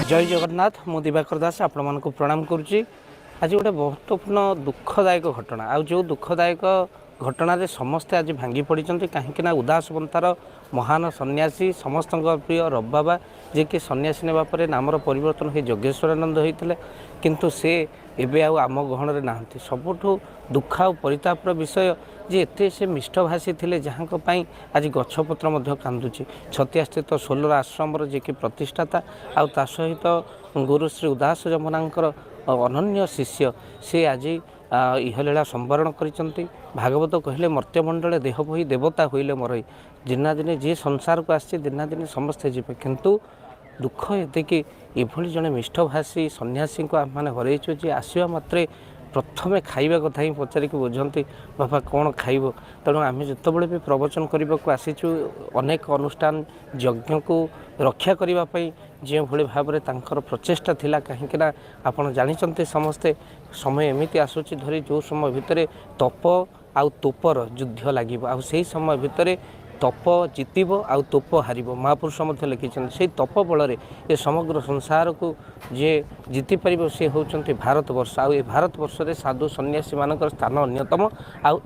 जय जगन्नाथ मु दिवाकर दास आपण मानक प्रणाम करुच्ची। आज गोटे महत्वपूर्ण दुखदायक घटना आ जो दुखदायक घटना समस्ते आज भांगी पड़ी कहीं उदास पंथार महान सन्यासी समस्त प्रिय रब बाबा जे कि सन्यासी नेबा परे नामर परिवर्तन हो जोगेश्वरानंद होते किंतु से एबे आम गहन ना सबुठु दुख आ परितापर विषय जे एते से मिष्टभाषी थे जहाँ आज गछपत्र कांदुची छतिया स्थित सोलर आश्रम जे कि प्रतिष्ठाता आ सहित गुरु श्री उदाश जमुनांकर अनन्य शिष्य से आज इहलीला संवरण करिसंती। भागवत कहले मर्त्यमंडल देह बही देवता होइले मरई दिना दिने जे संसार को आसी दिना दिने समस्ते जीवे किंतु दुख एते कि एभली जने मिष्टभाषी सन्यासी को आम मैंने हरइचु जे आसवा मात्रे प्रथमे खाइबा कथा ही पचारिक बुझंती बाबा कौन खाइब। तेणु आम जितेबाला भी प्रवचन करने को आसीचु अनेक अनुष्ठान यज्ञ को रक्षा करने जो भली भाव में तांकर प्रचेष्टा थिला कहीं आपड़ जानते समस्ते समय एमती आसूची धरी जो समय भितर तप आउ तोपर युद्ध लगे आ समय भितर तप जीतब आउ तोप हार महापुरुष लिखिं से तप बल ये समग्र संसार को जे जीति पार सी हूँ भारत वर्ष आ भारत वर्ष साधु सन्यासी मान स्थान अन्यतम आ